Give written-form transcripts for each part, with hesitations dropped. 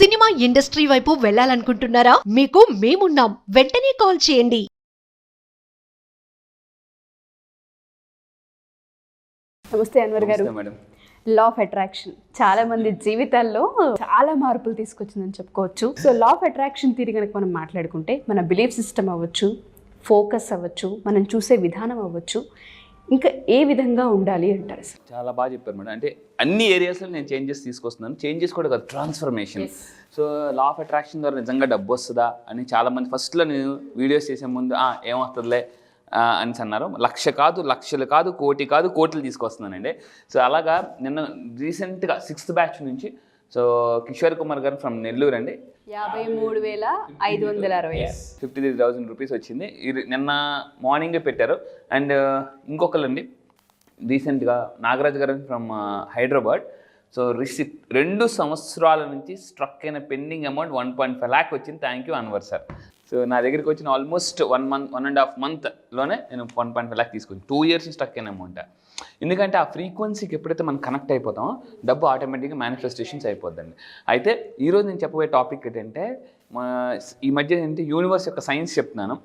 Cinema industry వైపు వెళ్ళాలనుకుంటున్నారా? మీకు మేమున్నాం. వెంటనే కాల్ చేయండి. నమస్తే అన్వర్ గారు. లా ఆఫ్ అట్రాక్షన్ చాలా మంది జీవితాల్లో చాలా మార్పులు తీసుకొచ్చిందని చెప్పుకోవచ్చు. So law of attraction theory కనుక మనం మాట్లాడుకుంటే మన బిలీఫ్ సిస్టమ్ అవ్వచ్చు, ఫోకస్ అవ్వచ్చు, మనం చూసే విధానం అవ్వచ్చు, ఇంకా ఏ విధంగా ఉండాలి అంటారు సార్? చాలా బాగా చెప్పారు మేడం. అంటే అన్ని ఏరియాస్లో నేను చేంజెస్ తీసుకొస్తున్నాను. చేంజెస్ కూడా కాదు, transformation. So law of attraction ద్వారా నిజంగా డబ్బు వస్తుందా అని చాలామంది ఫస్ట్లో నేను వీడియోస్ చేసే ముందు ఏమొస్తుందిలే అని అన్నారు. లక్ష కాదు, లక్షలు కాదు, కోటి కాదు, కోట్లు తీసుకొస్తున్నానండి. సో అలాగా నిన్న రీసెంట్గా 6th బ్యాచ్ నుంచి సో కిషోర్ కుమార్ గారు ఫ్రమ్ నెల్లూరు అండి, 53,560 53,000 రూపీస్ వచ్చింది. నిన్న మార్నింగే పెట్టారు. అండ్ ఇంకొకళ్ళండి రీసెంట్గా నాగరాజ్ గారు ఫ్రమ్ హైదరాబాద్. సో 2 సంవత్సరాల నుంచి స్ట్రక్ అయిన పెండింగ్ అమౌంట్ 1.5 lakh వచ్చింది. Thank you Anwar sir. So నా దగ్గరికి వచ్చిన ఆల్మోస్ట్ 1.5 monthలోనే నేను 1.5 lakh తీసుకుని 2 years స్ట్రక్ అయిన అమౌంట్. ఎందుకంటే ఆ ఫ్రీక్వెన్సీకి ఎప్పుడైతే మనం కనెక్ట్ అయిపోతామో డబ్బు ఆటోమేటిక్గా మేనిఫెస్టేషన్స్ అయిపోద్దండి. అయితే ఈరోజు నేను చెప్పబోయే టాపిక్ ఏంటంటే ఈ మధ్య ఏంటంటే యూనివర్స్ యొక్క సైన్స్ చెప్తున్నాను.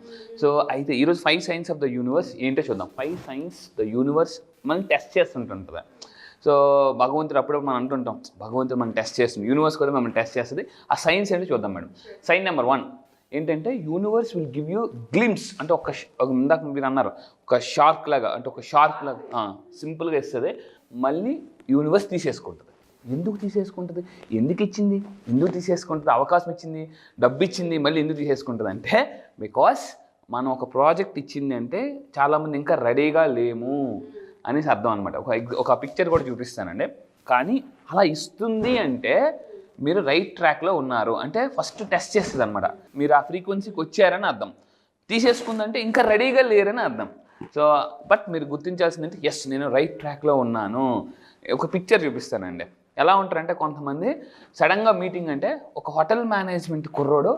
సో అయితే ఈరోజు 5 signs ఆఫ్ ద యూనివర్స్ ఏంటో చూద్దాం. 5 signs ద యూనివర్స్ మనం టెస్ట్ చేస్తుంటుంది. సో భగవంతుడు అప్పుడు మనం అంటుంటాం, భగవంతుడు మనం టెస్ట్ చేస్తుంది, యూనివర్స్ కూడా మనం టెస్ట్ చేస్తుంది. ఆ సైన్స్ ఏంటో చూద్దాం మేడం. సైన్ నెంబర్ 1 ఏంటంటే universe will give you glimpse. అంటే ఒక ఇందాక మీరు అన్నారు ఒక షార్క్ లాగా, అంటే ఒక షార్క్ లాగా సింపుల్గా ఇస్తుంది, మళ్ళీ యూనివర్స్ తీసేసుకుంటుంది. ఎందుకు తీసేసుకుంటుంది, ఎందుకు ఇచ్చింది, ఎందుకు తీసేసుకుంటుంది, అవకాశం ఇచ్చింది, డబ్బు ఇచ్చింది, మళ్ళీ ఎందుకు తీసేసుకుంటుంది అంటే బికాస్ మనం ఒక ప్రాజెక్ట్ ఇచ్చింది అంటే చాలామంది ఇంకా రెడీగా లేము అనేసి అర్థం అనమాట. ఒక పిక్చర్ కూడా చూపిస్తానండి. కానీ అలా ఇస్తుంది అంటే మీరు రైట్ ట్రాక్లో ఉన్నారు అంటే ఫస్ట్ టెస్ట్ చేస్తుంది అనమాట. మీరు ఆ ఫ్రీక్వెన్సీకి వచ్చారని అర్థం. తీసేసుకుందంటే ఇంకా రెడీగా లేరని అర్థం. సో బట్ మీరు గుర్తించాల్సిందంటే ఎస్ నేను రైట్ ట్రాక్లో ఉన్నాను. ఒక పిక్చర్ చూపిస్తానండి. ఎలా ఉంటారంటే కొంతమంది సడన్గా మీటింగ్ అంటే ఒక హోటల్ మేనేజ్మెంట్ కుర్రోడు,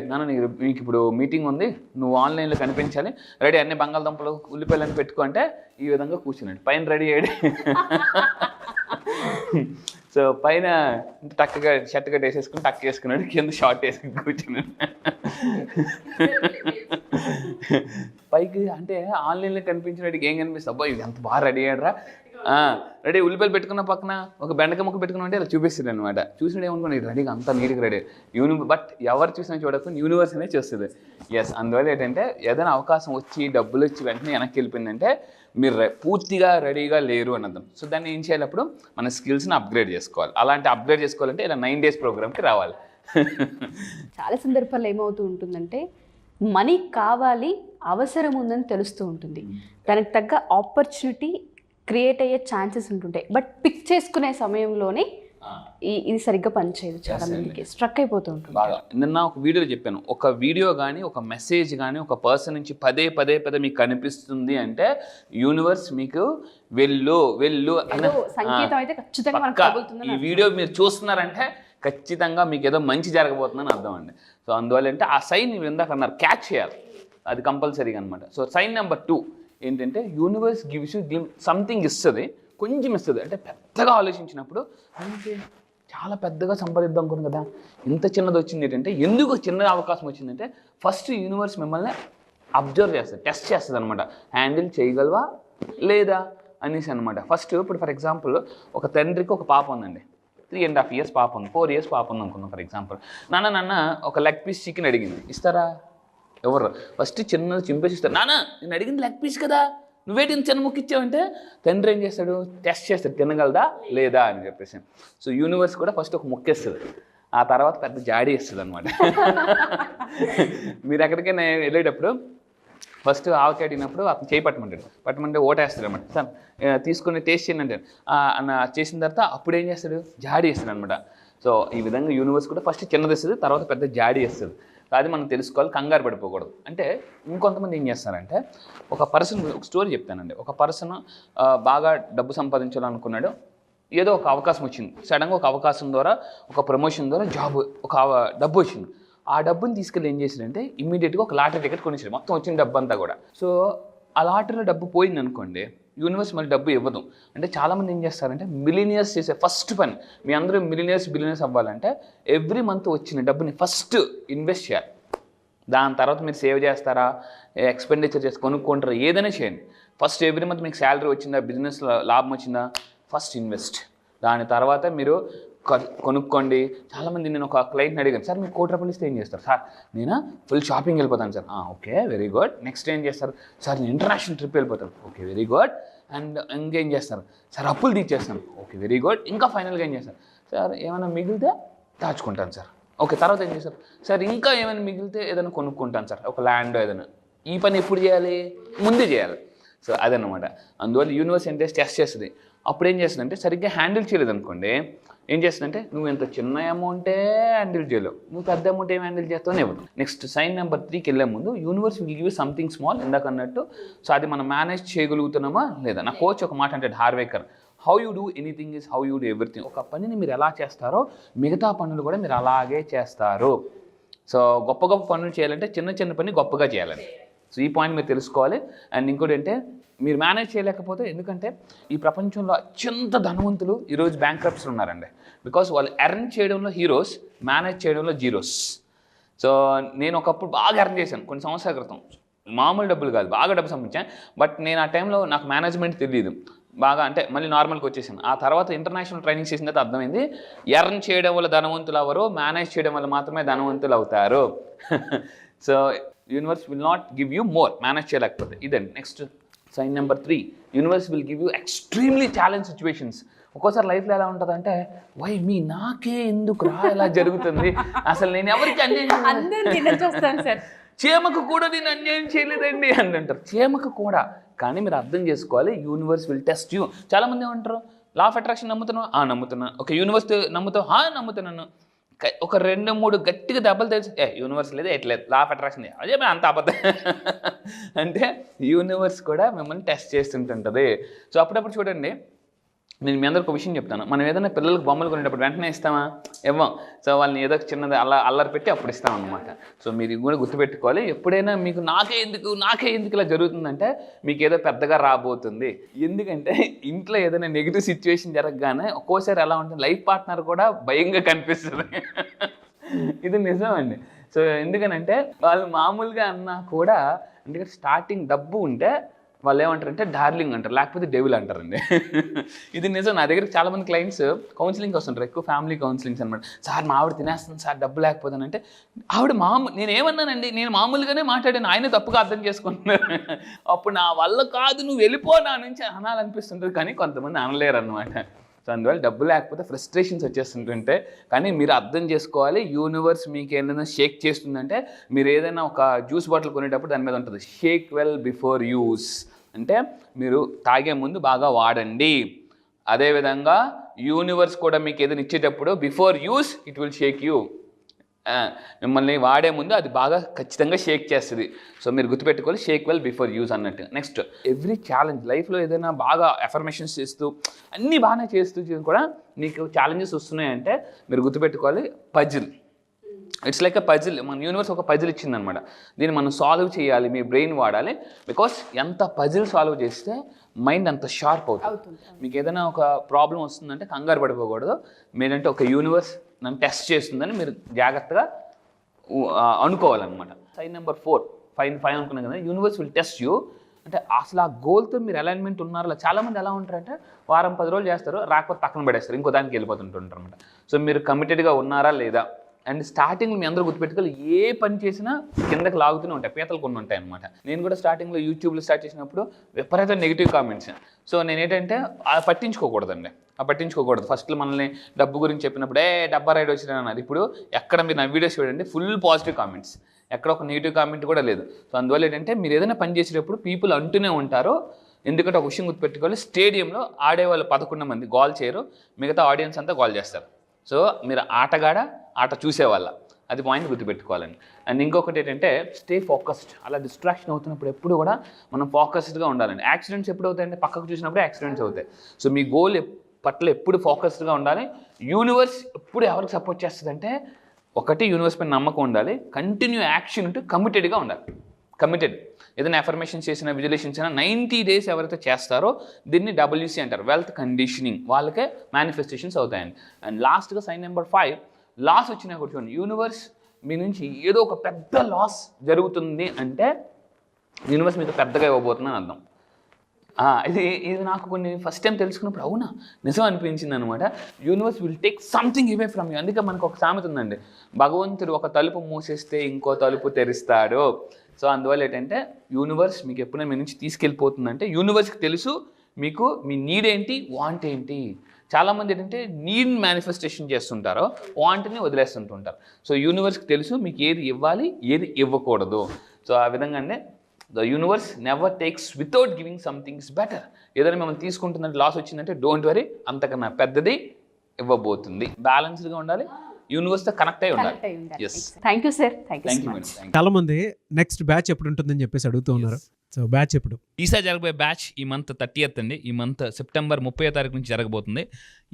నాన్న నీకు ఇప్పుడు మీటింగ్ ఉంది, నువ్వు ఆన్లైన్లో కనిపించాలి, రెడీ అన్ని బంగాళదుంపలు ఉల్లిపాయలని పెట్టుకో అంటే ఈ విధంగా కూర్చున్నాడు. పైన రెడీ అయ్యాడు. సో పైన టక్కగా షర్ట్ కట్ వేసేసుకుని టక్ వేసుకున్నాడు, కింద షార్ట్ వేసుకుని కూర్చున్నాడు. పైకి అంటే ఆన్లైన్లో కనిపించినట్టుగా ఏం కనిపిస్తుంది, అబ్బా ఇది ఎంత బాగా రెడీ అయ్యాడరా, రెడీ ఉల్లిపాయలు పెట్టుకున్న పక్కన ఒక బెండకాయ ముక్క పెట్టుకున్నా అంటే అలా చూపిస్తుంది అనమాట. చూసినట్టు ఏమనుకోండి రెడీగా అంతా నీట్గా రెడీ. బట్ ఎవరు చూసినా చూడకుండా యూనివర్స్ అనేది చూస్తుంది. ఎస్, అందువల్ల ఏంటంటే ఏదైనా అవకాశం వచ్చి డబ్బులు వచ్చి వెంటనే వెనక్కి వెళ్ళిపోయిందంటే మీరు పూర్తిగా రెడీగా లేరు అని అర్థం. సో దాన్ని ఏం చేయాలప్పుడు మన స్కిల్స్ని అప్గ్రేడ్ చేసుకోవాలి. అలాంటి అప్గ్రేడ్ చేసుకోవాలంటే ఇలా 9 days ప్రోగ్రామ్కి రావాలి. చాలా సందర్భాల్లో ఏమవుతూ ఉంటుందంటే మనీ కావాలి, అవసరం ఉందని తెలుస్తూ ఉంటుంది, దానికి తగ్గ ఆపర్చునిటీ క్రియేట్ అయ్యే ఛాన్సెస్ ఉంటుంటాయి. బట్ పిక్ చేసుకునే సమయంలోనే ఇది సరిగ్గా పనిచేయదు, చాలా మందికి స్ట్రక్ అయిపోతూ ఉంటుంది. బాగా నిన్న ఒక వీడియోలో చెప్పాను, ఒక వీడియో కానీ ఒక మెసేజ్ కానీ ఒక పర్సన్ నుంచి పదే మీకు కనిపిస్తుంది అంటే యూనివర్స్ మీకు వెళ్ళు అనే సంకేతం అయితే ఖచ్చితంగా ఈ వీడియో మీరు చూస్తున్నారంటే ఖచ్చితంగా మీకు ఏదో మంచి జరగబోతుందని అర్థం అండి. సో అందువల్ల అంటే ఆ సైన్ మీరు ఇందాక అన్నారు క్యాచ్ చేయాలి, అది కంపల్సరీగా అనమాట. సో సైన్ నెంబర్ 2 ఏంటంటే యూనివర్స్ గివ్స్ యూ సంథింగ్ ఇస్తుంది, కొంచెం ఇస్తుంది. అంటే పెద్దగా ఆలోచించినప్పుడు అంటే చాలా పెద్దగా సంపాదిద్దాం అనుకున్నాం కదా, ఇంత చిన్నది వచ్చింది ఏంటంటే ఎందుకు చిన్న అవకాశం వచ్చిందంటే ఫస్ట్ యూనివర్స్ మిమ్మల్ని అబ్జర్వ్ చేస్తుంది, టెస్ట్ చేస్తుంది అనమాట. హ్యాండిల్ చేయగలవా లేదా అనేసి అనమాట. ఫస్ట్ ఇప్పుడు ఫర్ ఎగ్జాంపుల్ ఒక తండ్రికి ఒక పాప ఉందండి, 3.5 years పాప ఉంది, 4 years పాప ఉంది అనుకుందాం ఫర్ ఎగ్జాంపుల్. నాన్న ఒక లెగ్ పీస్ చికెన్ అడిగింది, ఇస్తారా? ఎవరు ఫస్ట్ చిన్నది చింపేసి ఇస్తారు. నాన్న నేను అడిగింది లెగ్ పీస్ కదా, నువ్వేటి చిన్న ముక్క ఇచ్చావంటే తండ్రి ఏం చేస్తాడు, టెస్ట్ చేస్తాడు తినగలదా లేదా అని చెప్పేసి. సో యూనివర్స్ కూడా ఫస్ట్ ఒక ముక్క ఇస్తుంది, ఆ తర్వాత పెద్ద జాడీ ఇస్తుంది అనమాట. మీరు ఎక్కడికైనా వెళ్ళేటప్పుడు ఫస్ట్ ఆవకాయ అడిగినప్పుడు అతను చేయి పట్టమంటే ఓటేస్తాడు అనమాట. సార్ తీసుకుని టేస్ట్ చేయండి అంటే చేసిన తర్వాత అప్పుడు ఏం చేస్తాడు, జాడీ ఇస్తాడు అనమాట. సో ఈ విధంగా యూనివర్స్ కూడా ఫస్ట్ చిన్నది ఇస్తుంది, తర్వాత పెద్ద జాడీ ఇస్తుంది. అది మనం తెలుసుకోవాలి, కంగారు పడిపోకూడదు. అంటే ఇంకొంతమంది ఏం చేస్తారంటే ఒక పర్సన్, ఒక స్టోరీ చెప్తానండి. ఒక పర్సన్ బాగా డబ్బు సంపాదించాలనుకున్నాడు, ఏదో ఒక అవకాశం వచ్చింది, సడన్గా ఒక అవకాశం ద్వారా ఒక ప్రమోషన్ ద్వారా ఒక డబ్బు వచ్చింది. ఆ డబ్బుని తీసుకెళ్ళి ఏం చేశాడంటే ఇమ్మీడియట్గా ఒక లాటరీ టికెట్ కొనేసాడు, మొత్తం వచ్చిన డబ్బు అంతా కూడా. సో ఆ లాటరీలో డబ్బు పోయింది అనుకోండి, యూనివర్స్ మళ్ళీ డబ్బు ఇవ్వదు. అంటే చాలామంది ఏం చేస్తారంటే మిలినియర్స్ చేసే ఫస్ట్ పని, మీ అందరూ బిలినియర్స్ అవ్వాలంటే ఎవ్రీ మంత్ వచ్చిన డబ్బుని ఫస్ట్ ఇన్వెస్ట్ చేయాలి. దాని తర్వాత మీరు సేవ్ చేస్తారా, ఎక్స్పెండిచర్ చేసి కొనుక్కుంటారా, ఏదైనా చేయండి. ఫస్ట్ ఎవ్రీ మంత్ మీకు శాలరీ వచ్చిందా, బిజినెస్ లాభం వచ్చిందా, ఫస్ట్ ఇన్వెస్ట్. దాని తర్వాత మీరు కొనుక్కోండి. చాలామంది నేను ఒక క్లయింట్ని అడిగాను, సార్ మీకు ₹1,00,000 ఇస్తే ఏం చేస్తారు? సార్ నేను ఫుల్ షాపింగ్ వెళ్ళిపోతాను sir. Okay, very good. Next ఏం చేస్తారు? సార్ నేను ఇంటర్నేషనల్ ట్రిప్ వెళ్ళిపోతాను. Okay, very good. అండ్ ఇంకేం చేస్తారు? సార్ అప్పులు తీర్చేస్తాను. Okay, very good. ఇంకా ఫైనల్గా ఏం చేస్తారు? సార్ ఏమైనా మిగిలితే దాచుకుంటాను సార్. ఓకే, తర్వాత ఏం చేస్తారు? సార్ ఇంకా ఏమైనా మిగిలితే ఏదైనా కొనుక్కుంటాను సార్, ఒక ల్యాండ్ ఏదైనా. ఈ పని ఎప్పుడు చేయాలి? ముందే చేయాలి. సో అదనమాట. అందువల్ల యూనివర్స్ ఏంటంటే టెస్ట్ చేస్తుంది. అప్పుడు ఏం చేస్తుందంటే సరిగ్గా హ్యాండిల్ చేయలేదు అనుకోండి, ఏం చేస్తుందంటే నువ్వు ఎంత చిన్న అమౌంటే హ్యాండిల్ చేయలేవు, నువ్వు పెద్ద అమౌంట్ ఏం హ్యాండిల్ చేస్తావు ఇవ్వదు. నెక్స్ట్ సైన్ నెంబర్ 3కి వెళ్ళే ముందు universe will give something small, ఇందాక అన్నట్టు. సో అది మనం మేనేజ్ చేయగలుగుతున్నామా లేదా. నా కోచ్ ఒక మాట అంటే Harv Eker, how you do anything is how you do everything. ఒక పనిని మీరు ఎలా చేస్తారో మిగతా పనులు కూడా మీరు అలాగే చేస్తారు. సో గొప్ప గొప్ప పనులు చేయాలంటే చిన్న చిన్న పని గొప్పగా చేయాలని. సో ఈ పాయింట్ మీరు తెలుసుకోవాలి. అండ్ ఇంకోటి అంటే మీరు మేనేజ్ చేయలేకపోతే, ఎందుకంటే ఈ ప్రపంచంలో అత్యంత ధనవంతులు ఈరోజు బ్యాంక్రప్ట్స్ ఉన్నారండి. బికాస్ వాళ్ళు ఎర్న్ చేయడంలో హీరోస్, మేనేజ్ చేయడంలో జీరోస్. సో నేను ఒకప్పుడు బాగా ఎర్న్ చేశాను కొన్ని సంవత్సరాల క్రితం, మామూలు డబ్బులు కాదు, బాగా డబ్బు సంపాదించాను. బట్ నేను ఆ టైంలో నాకు మేనేజ్మెంట్ తెలియదు బాగా, అంటే మళ్ళీ నార్మల్కి వచ్చేసాను. ఆ తర్వాత ఇంటర్నేషనల్ ట్రైనింగ్ చేసిన తర్వాత అర్థమైంది, ఎర్న్ చేయడం వల్ల ధనవంతులు అవ్వరు, మేనేజ్ చేయడం వల్ల మాత్రమే ధనవంతులు అవుతారు. So universe will not give you more, manage చేయలేకపోతే. ఇదండి next sign number 3, universe will give you extremely challenge situations. ఒక్కోసారి లైఫ్లో ఎలా ఉంటుందంటే, వై మీ నాకే ఎందుకు రా ఇలా జరుగుతుంది, అసలు నేను ఎవరికి అన్యాయం సార్, చీమకు కూడా నేను అన్యాయం చేయలేదండి అని అంటారు. చీమకు కూడా. కానీ మీరు అర్థం చేసుకోవాలి, యూనివర్స్ విల్ టెస్ట్ యూ. చాలామంది ఏమంటారు, లా ఆఫ్ అట్రాక్షన్ నమ్ముతున్నావు? నమ్ముతున్నాను. ఒక యూనివర్స్ నమ్ముతావు? నమ్ముతున్నాను. ఒక 2-3 గట్టిగా దెబ్బలు తెలిసి యూనివర్స్ లేదు, ఎట్లేదు, లా ఆఫ్ అట్రాక్షన్ అదే అంత అబద్ధం. అంటే యూనివర్స్ కూడా మిమ్మల్ని టెస్ట్ చేస్తుంటుంది. సో అప్పుడప్పుడు చూడండి, నేను మీ అందరికి ఒక విషయం చెప్తాను. మనం ఏదైనా పిల్లలకు బొమ్మలు కొనేటప్పుడు వెంటనే ఇస్తామా? ఇవ్వం. సో వాళ్ళని ఏదో చిన్నది అల్లరి పెట్టి అప్పుడు ఇస్తాం అనమాట. సో మీరు కూడా గుర్తుపెట్టుకోవాలి, ఎప్పుడైనా మీకు నాకే ఎందుకు ఇలా జరుగుతుందంటే మీకు ఏదో పెద్దగా రాబోతుంది. ఎందుకంటే ఇంట్లో ఏదైనా నెగిటివ్ సిచ్యువేషన్ జరగగానే ఒక్కోసారి ఎలా ఉంటుంది, లైఫ్ పార్ట్నర్ కూడా భయంగా కనిపిస్తుంది. ఇది నిజమండి. సో ఎందుకనంటే వాళ్ళు మామూలుగా అన్నా కూడా, ఎందుకంటే స్టార్టింగ్ డబ్బు ఉంటే వాళ్ళు ఏమంటారంటే డార్లింగ్ అంటారు, లేకపోతే డెవిల్ అంటారండి. ఇది నిజం. నా దగ్గరికి చాలామంది క్లయింట్స్ కౌన్సిలింగ్కి వస్తుంటారు, ఎక్కువ ఫ్యామిలీ కౌన్సిలింగ్స్ అనమాట. సార్ మా ఆవిడ తినేస్తుంది సార్, డబ్బు లేకపోతానంటే ఆవిడ నేనేమన్నానండి, నేను మామూలుగానే మాట్లాడాను, ఆయన తప్పుగా అర్థం చేసుకుంటున్నారు. అప్పుడు నా వల్ల కాదు, నువ్వు వెళ్ళిపో నా నుంచి అనాలనిపిస్తుంటుంది, కానీ కొంతమంది అనలేరు అనమాట. సో అందువల్ల డబ్బు లేకపోతే ఫ్రస్ట్రేషన్స్ వచ్చేస్తుంటుంటే, కానీ మీరు అర్థం చేసుకోవాలి, యూనివర్స్ మీకు ఏదైనా షేక్ చేస్తుందంటే, మీరు ఏదైనా ఒక జ్యూస్ బాటిల్ కొనేటప్పుడు దాని మీద ఉంటుంది షేక్ వెల్ బిఫోర్ యూస్, అంటే మీరు తాగే ముందు బాగా వాడండి. అదేవిధంగా యూనివర్స్ కూడా మీకు ఏదైనా ఇచ్చేటప్పుడు before use it will shake you. మిమ్మల్ని వాడే ముందు అది బాగా ఖచ్చితంగా షేక్ చేస్తుంది. సో మీరు గుర్తుపెట్టుకోవాలి, షేక్ వెల్ బిఫోర్ యూజ్ అన్నట్టు. నెక్స్ట్ ఎవ్రీ ఛాలెంజ్ లైఫ్లో ఏదైనా బాగా ఎఫర్మేషన్స్ చేస్తూ అన్నీ బాగానే చేస్తూ కూడా మీకు ఛాలెంజెస్ వస్తున్నాయంటే మీరు గుర్తుపెట్టుకోవాలి, puzzle. It's like a puzzle. మన యూనివర్స్ ఒక పజిల్ ఇచ్చిందనమాట. దీన్ని మనం సాల్వ్ చేయాలి, మీ బ్రెయిన్ వాడాలి. బికాస్ ఎంత పజిల్ సాల్వ్ చేస్తే మైండ్ అంత షార్ప్ అవుతుంది. మీకు ఏదైనా ఒక ప్రాబ్లం వస్తుందంటే కంగారు పడిపోకూడదు. మీరంటే ఒక యూనివర్స్ నన్ను టెస్ట్ చేస్తుందని మీరు జాగ్రత్తగా అనుకోవాలన్నమాట. సైన్ నెంబర్ 4 అనుకున్నాం కదా, యూనివర్స్ విల్ టెస్ట్ యూ. అంటే అసలు ఆ గోల్తో మీరు అలైన్మెంట్ ఉన్నారో. చాలామంది ఎలా ఉంటారంటే వారం 10 రోజులు చేస్తారు, రాకపోతే పక్కన పడేస్తారు, ఇంకో దానికి వెళ్ళిపోతుంటారు అనమాట. సో మీరు కమిటెడ్గా ఉన్నారా లేదా. అండ్ స్టార్టింగ్లో మీ అందరూ గుర్తుపెట్టుకోవాలి, ఏ పని చేసినా కిందకి లాగుతూనే ఉంటాయి, పీతలు కొన్ని ఉంటాయి అనమాట. నేను కూడా స్టార్టింగ్లో యూట్యూబ్లో స్టార్ట్ చేసినప్పుడు విపరీత నెగిటివ్ కామెంట్స్. సో నేనేంటంటే పట్టించుకోకూడదండి, పట్టించుకోకూడదు. ఫస్ట్లో మనల్ని డబ్బు గురించి చెప్పినప్పుడు డబ్బా రైడ్ వచ్చినా అన్నారు. ఇప్పుడు ఎక్కడ మీరు నా వీడియోస్ చూడండి, ఫుల్ పాజిటివ్ కామెంట్స్, ఎక్కడ ఒక నెగిటివ్ కామెంట్ కూడా లేదు. సో అందువల్ల ఏంటంటే మీరు ఏదైనా పని చేసేటప్పుడు పీపుల్ అంటూనే ఉంటారు. ఎందుకంటే ఒక విషయం గుర్తుపెట్టుకోవాలి, స్టేడియంలో ఆడేవాళ్ళు 11 మంది గోల్ చేయరు, మిగతా ఆడియన్స్ అంతా గోల్ చేస్తారు. సో మీరు ఆట చూసేవాళ్ళ, అది పాయింట్ గుర్తుపెట్టుకోవాలండి. అండ్ ఇంకొకటి ఏంటంటే స్టే ఫోకస్డ్. అలా డిస్ట్రాక్షన్ అవుతున్నప్పుడు ఎప్పుడు కూడా మనం ఫోకస్డ్గా ఉండాలండి. యాక్సిడెంట్స్ ఎప్పుడు అవుతాయంటే పక్కకు చూసినప్పుడు యాక్సిడెంట్స్ అవుతాయి. సో మీ గోల్ పట్ల ఎప్పుడు ఫోకస్డ్గా ఉండాలి. యూనివర్స్ ఎప్పుడు ఎవరికి సపోర్ట్ చేస్తుందంటే, ఒకటి యూనివర్స్ పైన నమ్మకం ఉండాలి, కంటిన్యూ యాక్షన్ ఉంటూ కమిటెడ్గా ఉండాలి. కమిటెడ్. ఏదైనా అఫర్మేషన్ చేసిన విజువలైజేషన్స్ అయినా 90 days ఎవరైతే చేస్తారో దీన్ని WC అంటారు, వెల్త్ కండిషనింగ్. వాళ్ళకే మేనిఫెస్టేషన్స్ అవుతాయండి. అండ్ లాస్ట్గా సైన్ నెంబర్ 5, లాస్ వచ్చినా కూడా చూడండి, యూనివర్స్ మీ నుంచి ఏదో ఒక పెద్ద లాస్ జరుగుతుంది అంటే యూనివర్స్ మీకు పెద్దగా ఇవ్వబోతుందని అర్థం. ఇది నాకు కొన్ని ఫస్ట్ టైం తెలుసుకున్నప్పుడు అవునా నిజం అనిపించింది అనమాట. Universe will take something away from you. అందుకే మనకు ఒక సామెత ఉందండి, భగవంతుడు ఒక తలుపు మూసేస్తే ఇంకో తలుపు తెరుస్తాడు. సో అందువల్ల ఏంటంటే యూనివర్స్ మీకు ఎప్పుడైనా మీ నుంచి తీసుకెళ్ళిపోతుందంటే యూనివర్స్కి తెలుసు మీకు మీ నీడ్ ఏంటి, వాంట్ ఏంటి. చాలామంది ఏంటంటే నీడ్ మేనిఫెస్టేషన్ చేస్తుంటారో వాంట్ని వదిలేస్తుంటుంటారు. సో యూనివర్స్కి తెలుసు మీకు ఏది ఇవ్వాలి, ఏది ఇవ్వకూడదు. సో ఆ విధంగా అంటే the universe never takes without giving something is better. ఏదైనా మిమ్మల్ని తీసుకుంటుందంటే లాస్ వచ్చిందంటే డోంట్ వరీ, అంతకన్నా పెద్దది ఇవ్వబోతుంది. బ్యాలెన్స్డ్గా ఉండాలి, యూనివర్స్తో కనెక్ట్ అయి ఉండాలి. Yes, thank you sir, thank you thank so you much. Madam. చాలా మంది నెక్స్ట్ బ్యాచ్ ఎప్పుడు ఉంటుందని చెప్పేసి అడుగుతూ ఉన్నారు. సో బ్యాచ్ ఎప్పుడు? ఈసారి జరగబోయే బ్యాచ్ ఈ మంత్ 30th అండి. ఈ మంత్ సెప్టెంబర్ 30వ తారీఖు నుంచి జరగబోతుంది.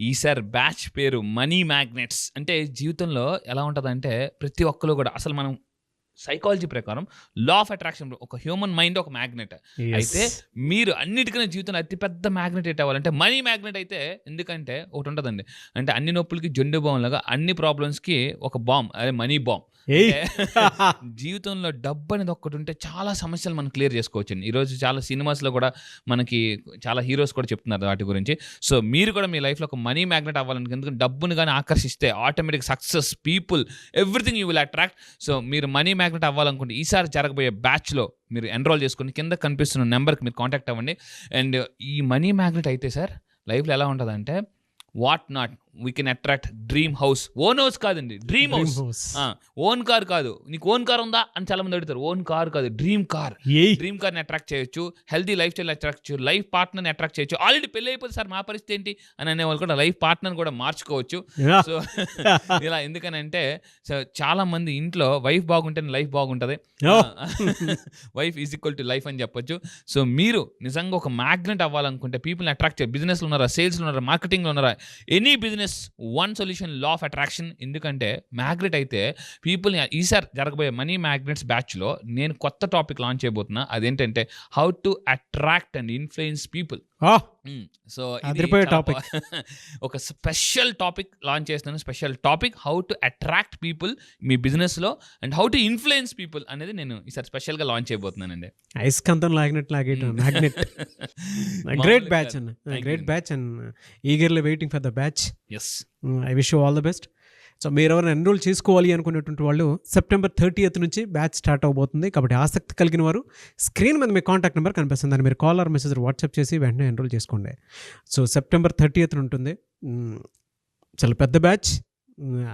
ఈసారి బ్యాచ్ పేరు మనీ మ్యాగ్నెట్స్. అంటే జీవితంలో ఎలా ఉంటుందంటే ప్రతి ఒక్కరు కూడా అసలు మనం సైకాలజీ ప్రకారం లా ఆఫ్ అట్రాక్షన్, ఒక హ్యూమన్ మైండ్ ఒక మ్యాగ్నెట్. అయితే మీరు అన్నిటికన్నా జీవితంలో అతిపెద్ద మ్యాగ్నెట్ ఏంటి అవ్వాలంటే మనీ మ్యాగ్నెట్ అయితే. ఎందుకంటే ఒకటి ఉంటుందండి, అంటే అన్ని నొప్పులకి జొండు బాంబ్ లాగా అన్ని ప్రాబ్లమ్స్కి ఒక బాంబ్, అదే మనీ బాంబ్. జీవితంలో డబ్బు అనేది ఒక్కటి ఉంటే చాలా సమస్యలు మనం క్లియర్ చేసుకోవచ్చు అండి. ఈరోజు చాలా సినిమాస్లో కూడా మనకి చాలా హీరోస్ కూడా చెప్తున్నారు వాటి గురించి. సో మీరు కూడా మీ లైఫ్లో ఒక మనీ మ్యాగ్నెట్ అవ్వాలని, ఎందుకంటే డబ్బుని కానీ ఆకర్షిస్తే automatic success, people, everything you will attract. So మీరు మనీ మ్యాగ్నెట్ అవ్వాలనుకుంటే ఈసారి జరగబోయే బ్యాచ్లో మీరు ఎన్రోల్ చేసుకుని కింద కనిపిస్తున్న నెంబర్కి మీరు కాంటాక్ట్ అవ్వండి. అండ్ ఈ మనీ మ్యాగ్నెట్ అయితే సార్ లైఫ్లో ఎలా ఉంటుందంటే what not we can attract dream house. Own house కాదండి, డ్రీమ్ హౌస్. ఓన్ కార్ కాదు. నీకు ఓన్ కార్ ఉందా అని చాలా మంది అడుగుతారు. ఓన్ కార్ కాదు, డ్రీమ్ కార్. డ్రీమ్ కార్ని అట్రాక్ట్ చేయొచ్చు, హెల్తీ లైఫ్ స్టైల్ అట్రాక్ట్ చేయొచ్చు, లైఫ్ పార్ట్నర్ని అట్రాక్ట్ చేయొచ్చు. ఆల్రెడీ పెళ్ళి అయిపోతే సార్ మా పరిస్థితి ఏంటి అని అనేవాళ్ళు కూడా లైఫ్ పార్ట్నర్ని కూడా మార్చుకోవచ్చు. సో ఇలా ఎందుకనంటే చాలా మంది ఇంట్లో వైఫ్ బాగుంటేనే లైఫ్ బాగుంటుంది, wife is equal to life అని చెప్పొచ్చు. సో మీరు నిజంగా ఒక మ్యాగ్నెట్ అవ్వాలనుకుంటే, పీపుల్ని అట్రాక్ట్ చేయాలి, బిజినెస్లో ఉన్నారా, సేల్స్లో ఉన్నారా, మార్కెటింగ్లో ఉన్నారా, any business, one solution law of attraction. ఎందుకంటే మ్యాగ్నెట్ అయితే పీపుల్ని. ఈసారి జరగబోయే మనీ మ్యాగ్నెట్స్ బ్యాచ్లో నేను కొత్త టాపిక్ లాంచ్ చేయబోతున్నా. అదేంటంటే how to attract and influence people. So topic, ఒక స్పెషల్ టాపిక్ లాంచ్ చేస్తున్నాను. Special topic how to attract people మీ బిజినెస్లో and how to influence people అనేది నేను ఈసారి స్పెషల్గా లాంచ్ చేయబోతున్నానండి. ఐస్కంతం లాగినట్టు మ్యాగ్నెట్. గ్రేట్ బ్యాచ్ అన్న, great batch and eagerly waiting for the batch. Yes, I wish you all the best. So మీరు ఎవరైనా ఎన్రోల్ చేసుకోవాలి అనుకునేటువంటి వాళ్ళు సెప్టెంబర్ 30th నుంచి బ్యాచ్ స్టార్ట్ అవబోతుంది. కాబట్టి ఆసక్తి కలిగిన వారు స్క్రీన్ మీద మీ కాంటాక్ట్ నెంబర్ కనిపిస్తుంది, దాన్ని మీరు కాల్ ఆర్ మెసేజ్ వాట్సాప్ చేసి వెంటనే ఎన్రోల్ చేసుకోండి. సో సెప్టెంబర్ 30th ఉంటుంది. చాలా పెద్ద బ్యాచ్,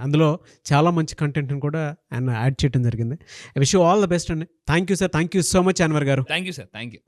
అందులో చాలా మంచి కంటెంట్ని కూడా ఆయన యాడ్ చేయడం జరిగింది. I wish you all the best అండి. Thank you sir, thank you so much Anwar garu. Thank you sir, thank you.